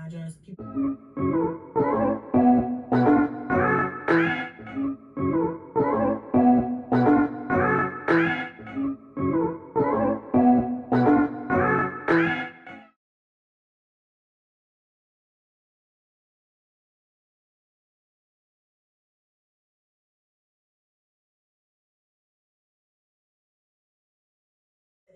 address. People.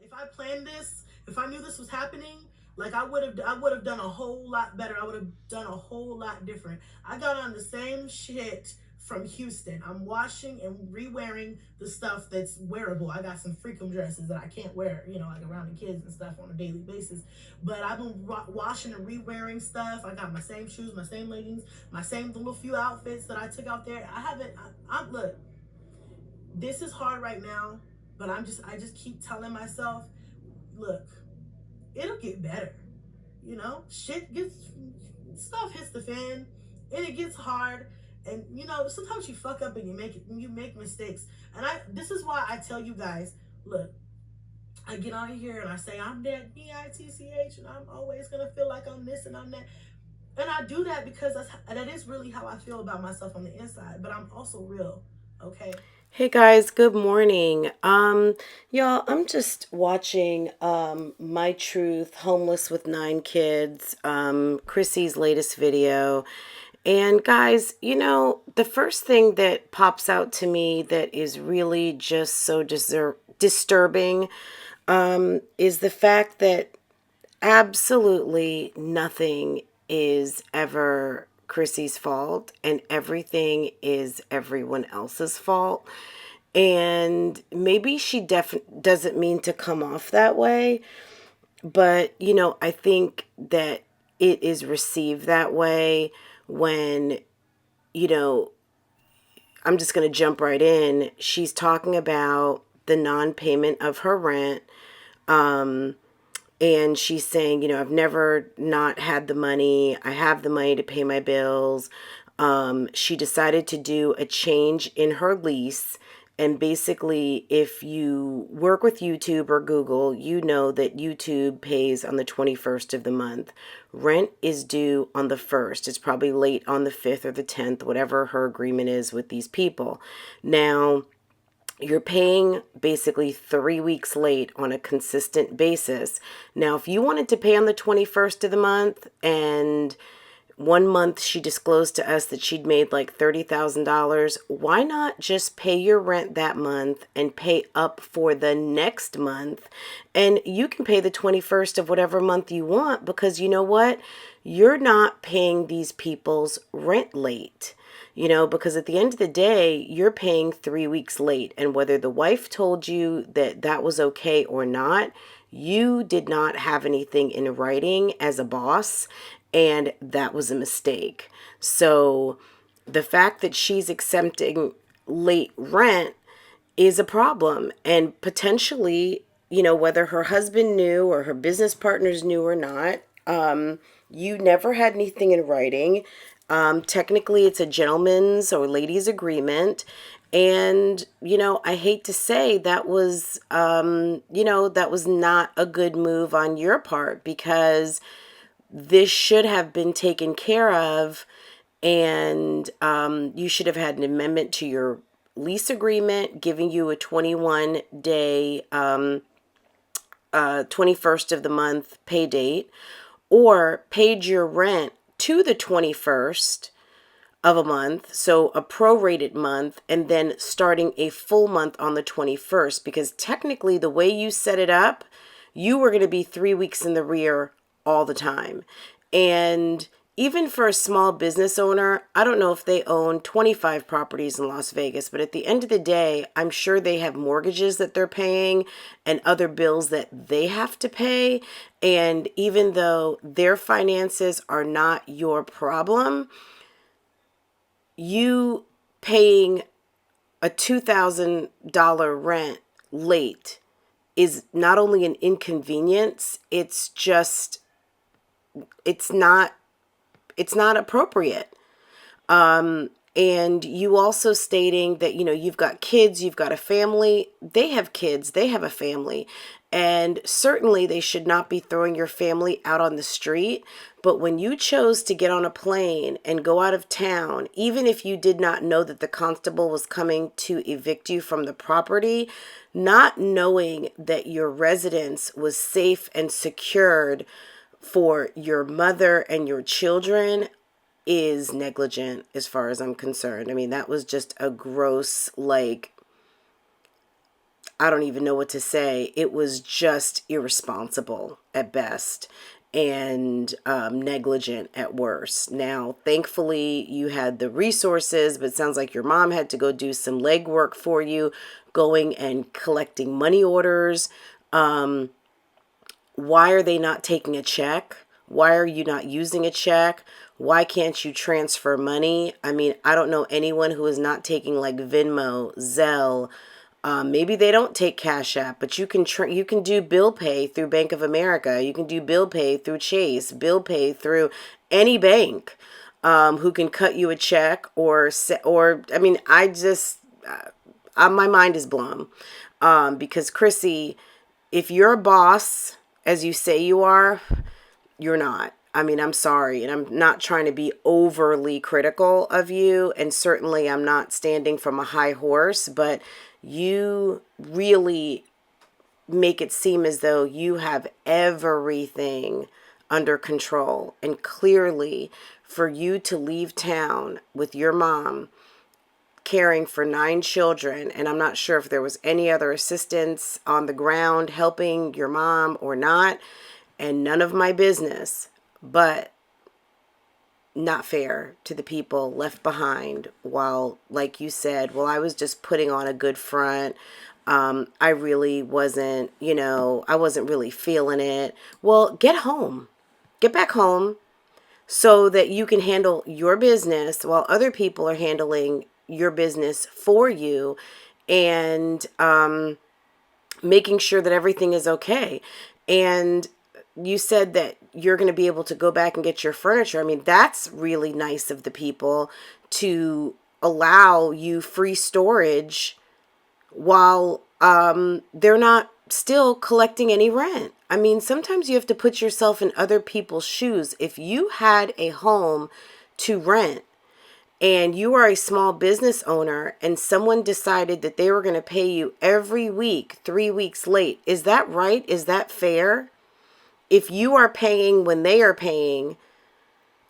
If I planned this, if I knew this was happening, like I would have done a whole lot better. I would have done a whole lot different. I got on the same shit from Houston. I'm washing and re-wearing the stuff that's wearable. I got some freakum dresses that I can't wear, you know, like around the kids and stuff on a daily basis. But I've been washing and re-wearing stuff. I got my same shoes, my same leggings, my same little few outfits that I took out there. I haven't. Look. This is hard right now, but I just keep telling myself, look, it'll get better. You know, stuff hits the fan and it gets hard. And you know, sometimes you fuck up and you make mistakes. And this is why I tell you guys, look, I get on here and I say I'm that bitch and I'm always gonna feel like I'm this and I'm that. And I do that because that is really how I feel about myself on the inside. But I'm also real, okay? Hey guys, good morning. Y'all, I'm just watching My Truth, Homeless with 9 Kids, Chrissy's latest video. And guys, you know, the first thing that pops out to me that is really just so disturbing is the fact that absolutely nothing is ever Chrissy's fault and everything is everyone else's fault. And maybe she doesn't mean to come off that way, but you know, I think that it is received that way when, you know, I'm just going to jump right in. She's talking about the non-payment of her rent. And she's saying, you know, I've never not had the money. I have the money to pay my bills. She decided to do a change in her lease. And basically, if you work with YouTube or Google, you know that YouTube pays on the 21st of the month. Rent is due on the 1st. It's probably late on the 5th or the 10th, whatever her agreement is with these people. Now, you're paying basically 3 weeks late on a consistent basis. Now, if you wanted to pay on the 21st of the month and 1 month she disclosed to us that she'd made like $30,000, why not just pay your rent that month and pay up for the next month? And you can pay the 21st of whatever month you want because you know what? You're not paying these people's rent late. You know, because at the end of the day, you're paying 3 weeks late. And whether the wife told you that that was okay or not, you did not have anything in writing as a boss, and that was a mistake. So the fact that she's accepting late rent is a problem. And potentially, you know, whether her husband knew or her business partners knew or not, you never had anything in writing. Technically, it's a gentleman's or ladies' agreement. And, you know, I hate to say that was, you know, that was not a good move on your part because this should have been taken care of. And you should have had an amendment to your lease agreement giving you a 21-day, 21st of the month pay date, or paid your rent to the 21st of a month, so a prorated month, and then starting a full month on the 21st, because technically the way you set it up, you were going to be 3 weeks in the rear all the time. And even for a small business owner, I don't know if they own 25 properties in Las Vegas, but at the end of the day, I'm sure they have mortgages that they're paying and other bills that they have to pay. And even though their finances are not your problem, you paying a $2,000 rent late is not only an inconvenience, it's not appropriate. And you also stating that, you know, you've got kids, you've got a family, they have kids, they have a family. And certainly they should not be throwing your family out on the street. But when you chose to get on a plane and go out of town, even if you did not know that the constable was coming to evict you from the property, not knowing that your residence was safe and secured for your mother and your children is negligent as far as I'm concerned. I mean, that was just a gross, like, I don't even know what to say. It was just irresponsible at best and negligent at worst. Now, thankfully, you had the resources, but it sounds like your mom had to go do some legwork for you, going and collecting money orders. Why are they not taking a check? Why are you not using a check? Why can't you transfer money? I mean, I don't know anyone who is not taking like Venmo, Zelle. Maybe they don't take Cash App, but you can do bill pay through Bank of America. You can do bill pay through Chase, bill pay through any bank who can cut you a check or I mean, my mind is blown because Chrissy, if you're a boss, as you say you are, you're not. I mean, I'm sorry, and I'm not trying to be overly critical of you, and certainly I'm not standing from a high horse, but you really make it seem as though you have everything under control. And clearly, for you to leave town with your mom caring for 9 children, and I'm not sure if there was any other assistance on the ground helping your mom or not, and none of my business, but not fair to the people left behind while, like you said, well, I was just putting on a good front. I really wasn't, I wasn't really feeling it. Well, get home. Get back home so that you can handle your business while other people are handling your business for you and making sure that everything is okay. And you said that you're going to be able to go back and get your furniture. I mean, that's really nice of the people to allow you free storage while they're not still collecting any rent. I mean, sometimes you have to put yourself in other people's shoes. If you had a home to rent and you are a small business owner and someone decided that they were going to pay you every week, 3 weeks late, is that right? Is that fair? If you are paying when they are paying,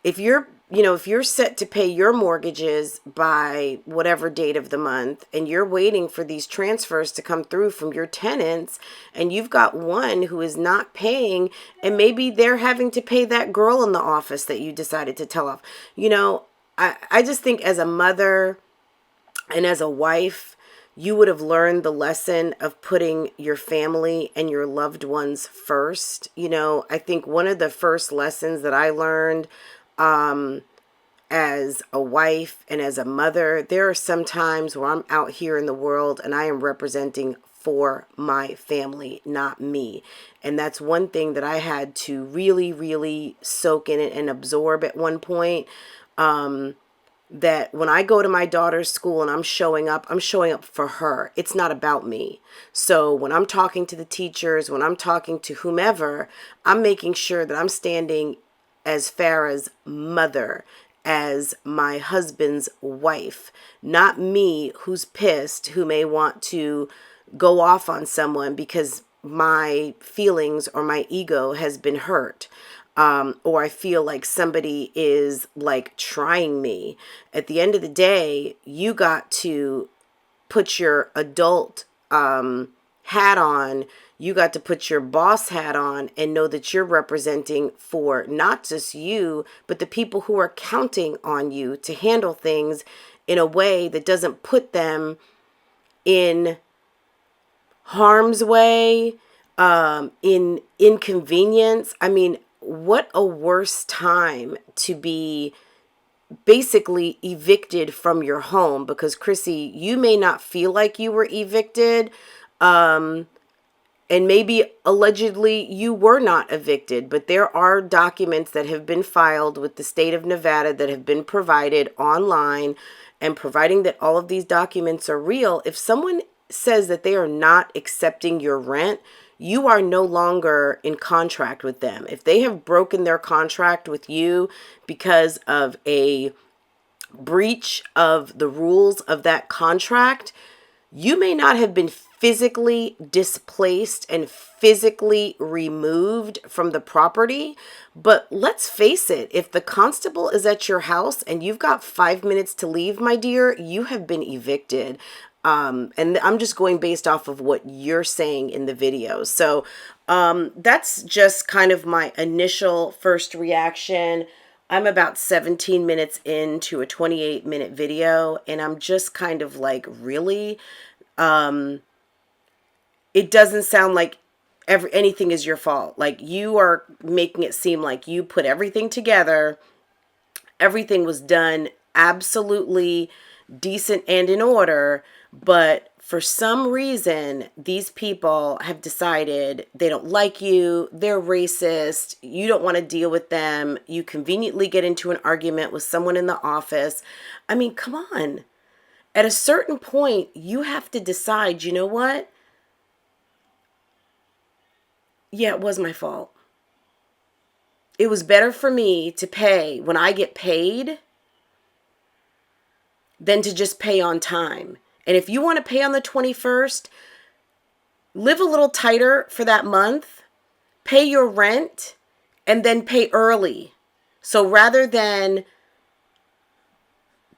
if you're set to pay your mortgages by whatever date of the month and you're waiting for these transfers to come through from your tenants and you've got one who is not paying and maybe they're having to pay that girl in the office that you decided to tell off. I just think as a mother and as a wife, you would have learned the lesson of putting your family and your loved ones first. I think one of the first lessons that I learned as a wife and as a mother, there are some times where I'm out here in the world and I am representing for my family, not me. And that's one thing that I had to really, really soak in it and absorb at one point. That when I go to my daughter's school and I'm showing up for her. It's not about me. So when I'm talking to the teachers, when I'm talking to whomever, I'm making sure that I'm standing as far as mother, as my husband's wife, not me who's pissed, who may want to go off on someone because my feelings or my ego has been hurt. Or I feel like somebody is like trying me. At the end of the day, you got to put your adult hat on. You got to put your boss hat on and know that you're representing for not just you, but the people who are counting on you to handle things in a way that doesn't put them in harm's way, in inconvenience. I mean, what a worse time to be basically evicted from your home, because Chrissy, you may not feel like you were evicted, and maybe allegedly you were not evicted, but there are documents that have been filed with the state of Nevada that have been provided online, and providing that all of these documents are real, if someone says that they are not accepting your rent, you are no longer in contract with them. If they have broken their contract with you because of a breach of the rules of that contract, you may not have been physically displaced and physically removed from the property, but let's face it, if the constable is at your house and you've got 5 minutes to leave, my dear, you have been evicted. And I'm just going based off of what you're saying in the video. So that's just kind of my initial first reaction. I'm about 17 minutes into a 28-minute video, and I'm just kind of like, really? It doesn't sound like anything is your fault. Like, you are making it seem like you put everything together. Everything was done absolutely decent and in order, but for some reason, these people have decided they don't like you, they're racist, you don't want to deal with them, you conveniently get into an argument with someone in the office. I mean, come on. At a certain point, you have to decide, you know what? Yeah, it was my fault. It was better for me to pay when I get paid than to just pay on time. And if you want to pay on the 21st, live a little tighter for that month, pay your rent, and then pay early. So rather than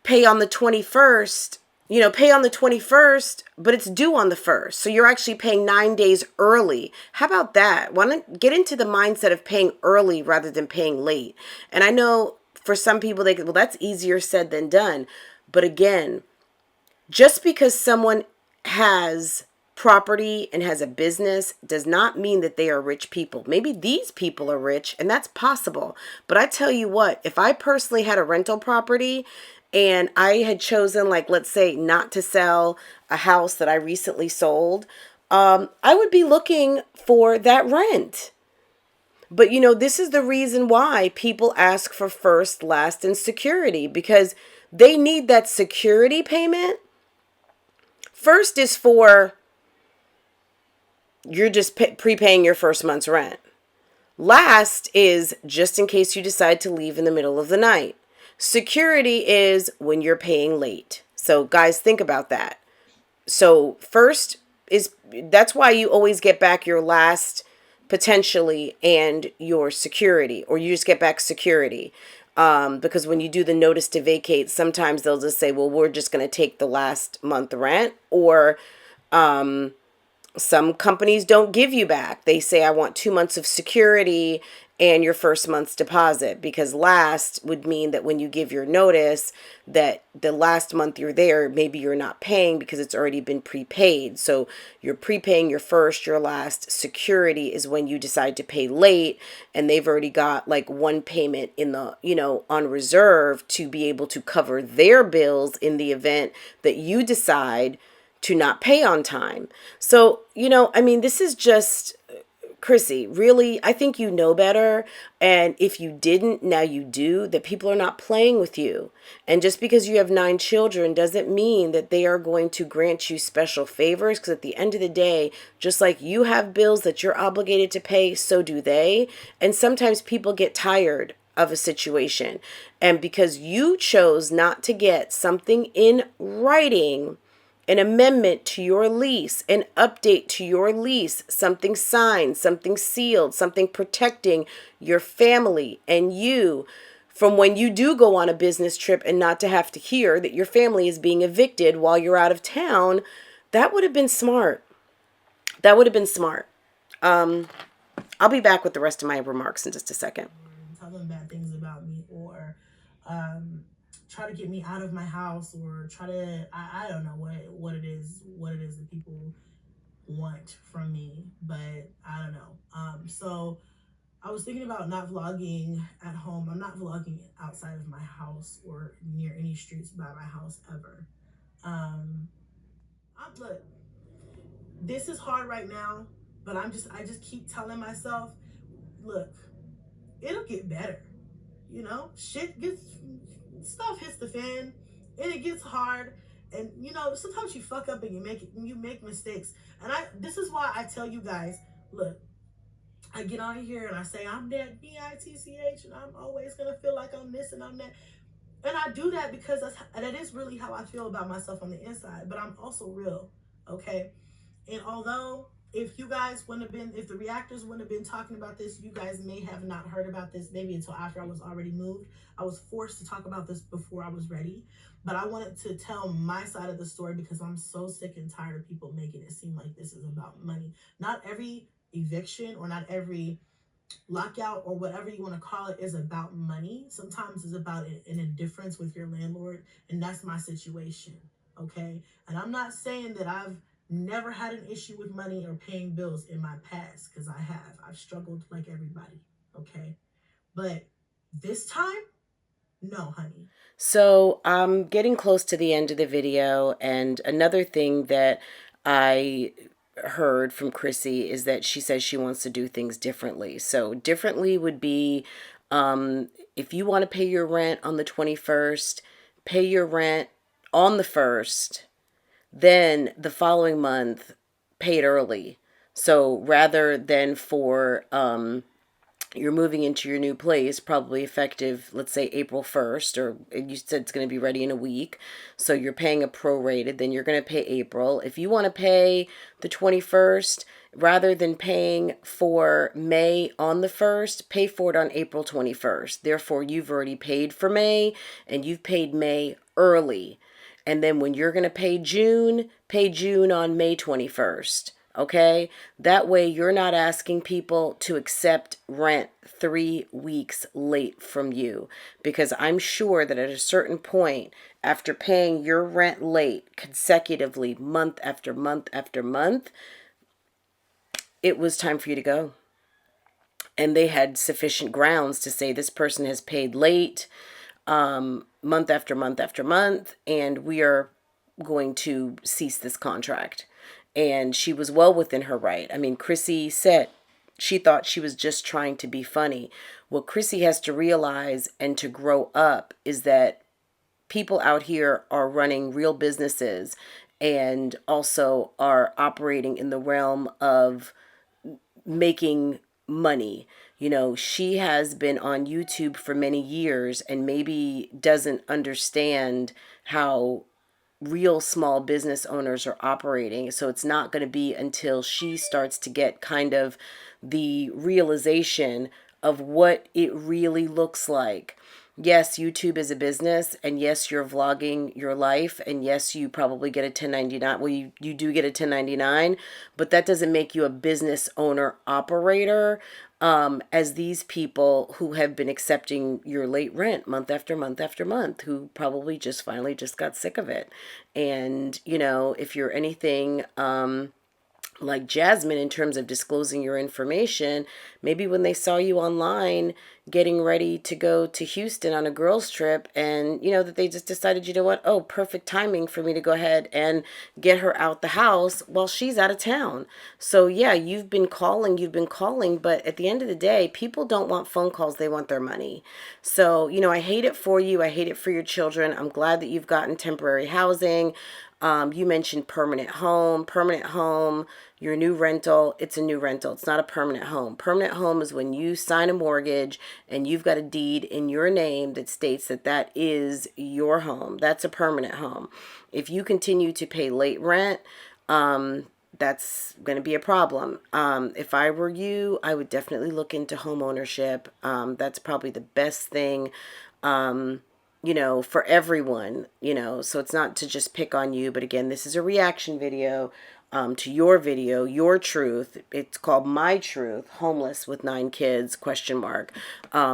pay on the 21st, pay on the 21st, but it's due on the 1st. So you're actually paying 9 days early. How about that? Why not get into the mindset of paying early rather than paying late? And I know for some people, well, that's easier said than done. But again, just because someone has property and has a business does not mean that they are rich people. Maybe these people are rich, and that's possible. But I tell you what, if I personally had a rental property and I had chosen, like, let's say, not to sell a house that I recently sold, I would be looking for that rent. But, this is the reason why people ask for first, last, and security, because they need that security payment. First is for you're just prepaying your first month's rent. Last is just in case you decide to leave in the middle of the night. Security is when you're paying late. So guys, think about that. So first is, that's why you always get back your last potentially and your security, or you just get back security. Because when you do the notice to vacate, sometimes they'll just say, well, we're just going to take the last month rent, or some companies don't give you back. They say, I want 2 months of security and your first month's deposit, because last would mean that when you give your notice that the last month you're there, maybe you're not paying because it's already been prepaid. So you're prepaying your first, your last. Security is when you decide to pay late and they've already got like one payment in the, on reserve to be able to cover their bills in the event that you decide to not pay on time. So, this is just, Chrissy, really, I think you know better. And if you didn't, now you do, that people are not playing with you. And just because you have 9 children doesn't mean that they are going to grant you special favors. Because at the end of the day, just like you have bills that you're obligated to pay, so do they. And sometimes people get tired of a situation. And because you chose not to get something in writing, an amendment to your lease, an update to your lease, something signed, something sealed, something protecting your family and you from when you do go on a business trip and not to have to hear that your family is being evicted while you're out of town, that would have been smart. That would have been smart. I'll be back with the rest of my remarks in just a second. Tell them bad things about me, or try to get me out of my house, or try to, I don't know what it is that people want from me, but I don't know. So I was thinking about not vlogging at home. I'm not vlogging outside of my house or near any streets by my house ever. Look, this is hard right now, but I just keep telling myself, look, it'll get better. Stuff hits the fan and it gets hard, and sometimes you fuck up and you make mistakes, and this is why I tell you guys, look, I get on here and I say I'm that bitch, and I'm always gonna feel like I'm this and I'm that. And I do that because that is really how I feel about myself on the inside. But I'm also real, okay? And although if you guys wouldn't have been, if the reactors wouldn't have been talking about this, you guys may have not heard about this maybe until after I was already moved. I was forced to talk about this before I was ready. But I wanted to tell my side of the story because I'm so sick and tired of people making it seem like this is about money. Not every eviction or not every lockout or whatever you want to call it is about money. Sometimes it's about an indifference with your landlord, and that's my situation, okay? And I'm not saying that I've never had an issue with money or paying bills in my past, because I have. I've struggled like everybody, okay? But this time, no, honey. So I'm getting close to the end of the video, and another thing that I heard from Chrissy is that she says she wants to do things differently. So differently would be if you want to pay your rent on the 21st, pay your rent on the 1st, then the following month pay it early. So rather than for you're moving into your new place, probably effective, let's say April 1st, or you said it's going to be ready in a week. So you're paying a prorated, then you're going to pay April. If you want to pay the 21st, rather than paying for May on the 1st, pay for it on April 21st. Therefore, you've already paid for May and you've paid May early. And then when you're going to pay June on May 21st. Okay? That way you're not asking people to accept rent 3 weeks late from you. Because I'm sure that at a certain point, after paying your rent late consecutively, month after month after month, it was time for you to go. And they had sufficient grounds to say this person has paid late, month after month after month, and we are going to cease this contract. And she was well within her right. I mean, Chrissy said she thought she was just trying to be funny. What Chrissy has to realize and to grow up is that people out here are running real businesses and also are operating in the realm of making money. You know, she has been on YouTube for many years and maybe doesn't understand how real small business owners are operating. So it's not going to be until she starts to get kind of the realization of what it really looks like. Yes, YouTube is a business, and yes, you're vlogging your life, and yes, you probably get a 1099. Well, you do get a 1099, but that doesn't make you a business owner operator, as these people who have been accepting your late rent month after month after month, who probably just finally just got sick of it. And, you know, if you're anything like Jasmine in terms of disclosing your information, maybe when they saw you online getting ready to go to Houston on a girls trip, and you know that they just decided, you know what, oh, perfect timing for me to go ahead and get her out the house while she's out of town. So yeah, you've been calling, but at the end of the day, people don't want phone calls, they want their money. So, you know, I hate it for you, I hate it for your children. I'm glad that you've gotten temporary housing. You mentioned permanent home, your new rental. It's a new rental. It's not a permanent home. Permanent home is when you sign a mortgage and you've got a deed in your name that states that that is your home. That's a permanent home. If you continue to pay late rent, that's going to be a problem. If I were you, I would definitely look into home ownership. That's probably the best thing. You know, for everyone, you know, so it's not to just pick on you, but again, this is a reaction video to your video, your truth. It's called My Truth, Homeless with 9 Kids, question mark.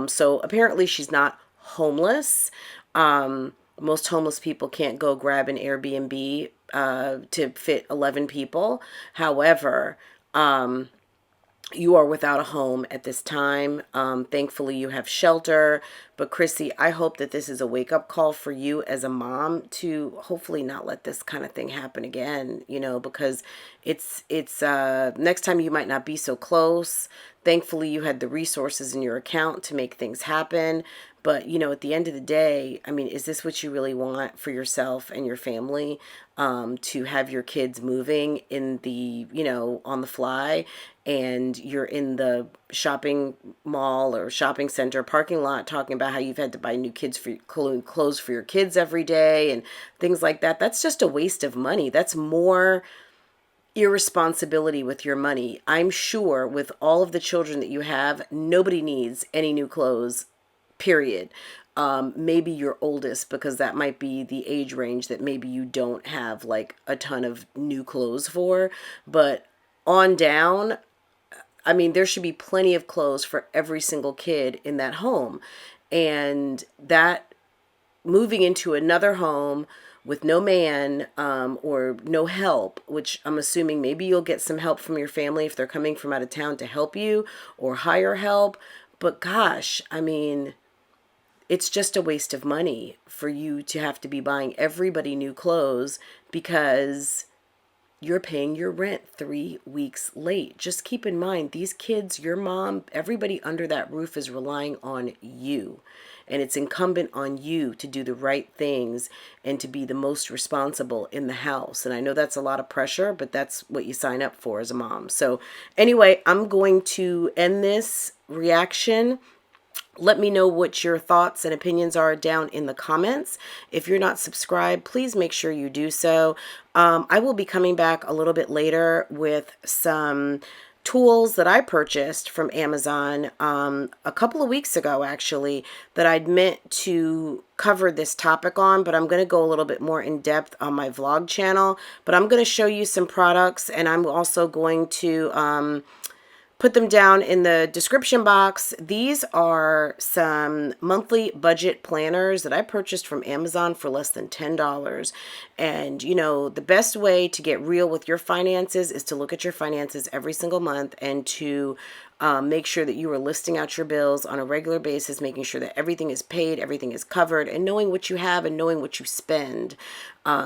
So apparently she's not homeless. Most homeless people can't go grab an Airbnb to fit 11 people. However, you are without a home at this time. Thankfully, you have shelter, But Chrissy, I hope that this is a wake-up call for you as a mom to hopefully not let this kind of thing happen again, you know, because it's next time you might not be so close. Thankfully, you had the resources in your account to make things happen. But, you know, at the end of the day, I mean, is this what you really want for yourself and your family? To have your kids moving in the, you know, on the fly, and you're in the shopping mall or shopping center parking lot talking about how you've had to buy new clothes for your kids every day and things like that. That's just a waste of money. That's more irresponsibility with your money. I'm sure with all of the children that you have, nobody needs any new clothes, period. Maybe your oldest, because that might be the age range that maybe you don't have like a ton of new clothes for. But on down, I mean, there should be plenty of clothes for every single kid in that home. And that moving into another home with no man, or no help, which I'm assuming maybe you'll get some help from your family if they're coming from out of town to help you or hire help. But gosh, I mean, it's just a waste of money for you to have to be buying everybody new clothes because you're paying your rent 3 weeks late. Just keep in mind, these kids, your mom, everybody under that roof is relying on you. And it's incumbent on you to do the right things and to be the most responsible in the house. And I know that's a lot of pressure, but that's what you sign up for as a mom. So anyway, I'm going to end this reaction. Let me know what your thoughts and opinions are down in the comments. If you're not subscribed, please make sure you do so. I will be coming back a little bit later with some tools that I purchased from Amazon a couple of weeks ago, actually, that I'd meant to cover this topic on, but I'm going to go a little bit more in depth on my vlog channel. But I'm going to show you some products, and I'm also going to put them down in the description box. These are some monthly budget planners that I purchased from Amazon for less than $10. And, you know, the best way to get real with your finances is to look at your finances every single month and to make sure that you are listing out your bills on a regular basis, making sure that everything is paid, everything is covered, and knowing what you have and knowing what you spend,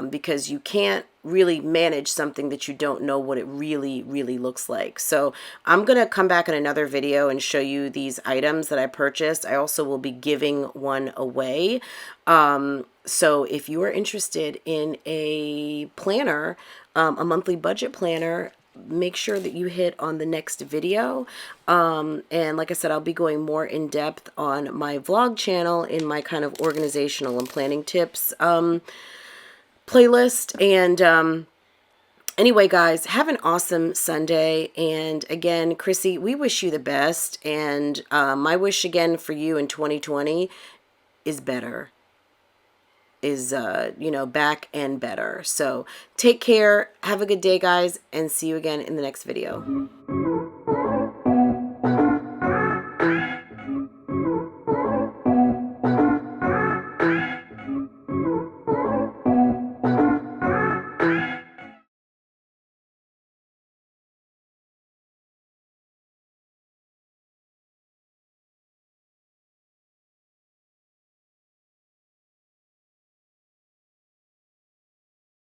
because you can't really manage something that you don't know what it really looks like. So I'm going to come back in another video and show you these items that I purchased. I also will be giving one away. So if you are interested in a planner, a monthly budget planner, make sure that you hit on the next video. And like I said, I'll be going more in depth on my vlog channel in my kind of organizational and planning tips playlist. And anyway, guys, have an awesome Sunday. And again, Chrissy, we wish you the best. And my wish again for you in 2020 is better. Is, you know, back and better. So take care. Have a good day, guys, and see you again in the next video.